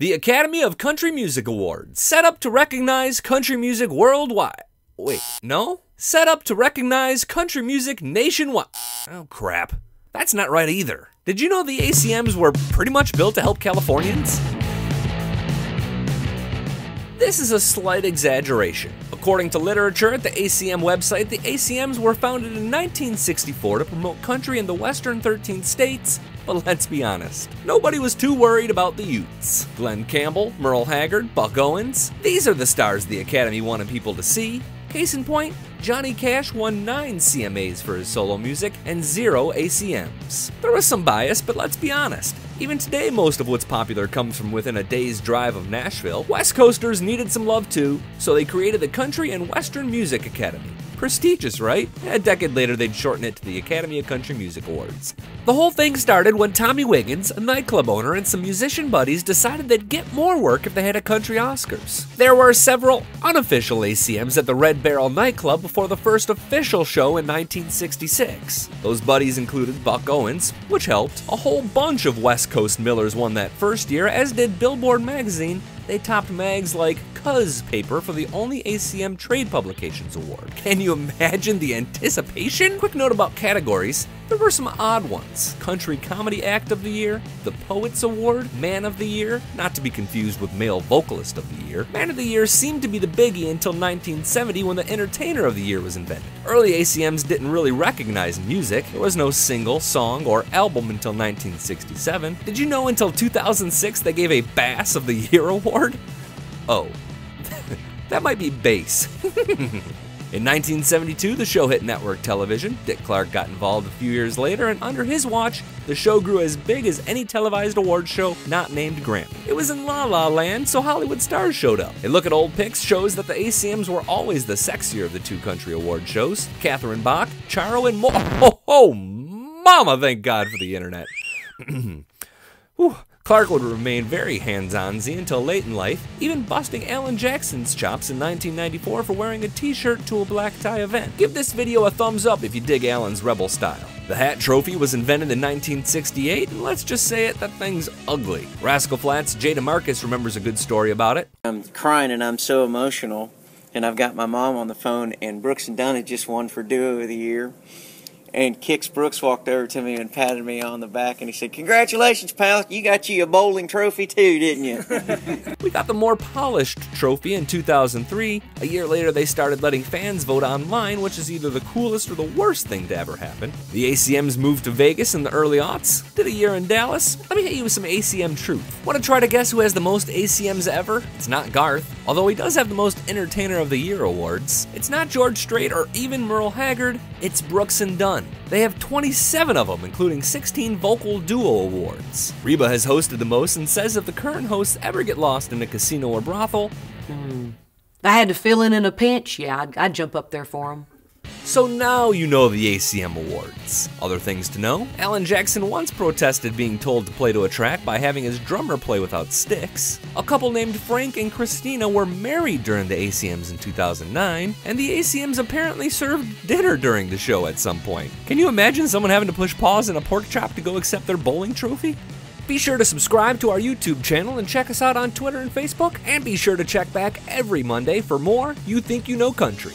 The Academy of Country Music Awards, set up to recognize country music worldwide. Wait, no? Set up to recognize country music nationwide. Oh crap, that's not right either. Did you know the ACMs were pretty much built to help Californians? This is a slight exaggeration. According to literature at the ACM website, the ACMs were founded in 1964 to promote country in the western 13 states, but let's be honest, nobody was too worried about the Utes. Glenn Campbell, Merle Haggard, Buck Owens, these are the stars the Academy wanted people to see. Case in point, Johnny Cash won 9 CMAs for his solo music and 0 ACMs. There was some bias, but let's be honest. Even today, most of what's popular comes from within a day's drive of Nashville. West Coasters needed some love too, so they created the Country and Western Music Academy. Prestigious, right? A decade later, they'd shorten it to the Academy of Country Music Awards. The whole thing started when Tommy Wiggins, a nightclub owner, and some musician buddies decided they'd get more work if they had a country Oscars. There were several unofficial ACMs at the Red Barrel nightclub before the first official show in 1966. Those buddies included Buck Owens, which helped. A whole bunch of West Coast Millers won that first year, as did Billboard magazine. They topped mags like Cuz paper for the only ACM Trade Publications Award. Can you imagine the anticipation? Quick note about categories. There were some odd ones. Country Comedy Act of the Year, the Poets Award, Man of the Year, not to be confused with Male Vocalist of the Year. Man of the Year seemed to be the biggie until 1970 when the Entertainer of the Year was invented. Early ACMs didn't really recognize music. There was no single, song, or album until 1967. Did you know until 2006 they gave a Bass of the Year award? Oh, that might be bass. In 1972, the show hit network television. Dick Clark got involved a few years later, and under his watch, the show grew as big as any televised award show not named Grammy. It was in La La Land, so Hollywood stars showed up. A look at old pics shows that the ACMs were always the sexier of the two country award shows. Catherine Bach, Charo, and more. Oh, mama, thank God for the internet. Whew. Clark would remain very hands-on-y until late in life, even busting Alan Jackson's chops in 1994 for wearing a t-shirt to a black tie event. Give this video a thumbs up if you dig Alan's rebel style. The hat trophy was invented in 1968, and let's just say it, that thing's ugly. Rascal Flatts' Jada Marcus remembers a good story about it. I'm crying and I'm so emotional, and I've got my mom on the phone, and Brooks and Dunn had just won for Duo of the Year. And Kix Brooks walked over to me and patted me on the back, and he said, "Congratulations, pal, you got you a bowling trophy too, didn't you?" We got the more polished trophy in 2003. A year later, they started letting fans vote online, which is either the coolest or the worst thing to ever happen. The ACMs moved to Vegas in the early aughts, did a year in Dallas. Let me hit you with some ACM truth. Want to try to guess who has the most ACMs ever? It's not Garth, although he does have the most Entertainer of the Year awards. It's not George Strait or even Merle Haggard, it's Brooks and Dunn. They have 27 of them, including 16 Vocal Duo Awards. Reba has hosted the most and says if the current hosts ever get lost in a casino or brothel, I had to fill in a pinch, yeah, I'd jump up there for them. So now you know the ACM Awards. Other things to know, Alan Jackson once protested being told to play to a track by having his drummer play without sticks. A couple named Frank and Christina were married during the ACMs in 2009, and the ACMs apparently served dinner during the show at some point. Can you imagine someone having to push pause in a pork chop to go accept their bowling trophy? Be sure to subscribe to our YouTube channel and check us out on Twitter and Facebook, and be sure to check back every Monday for more You Think You Know Country.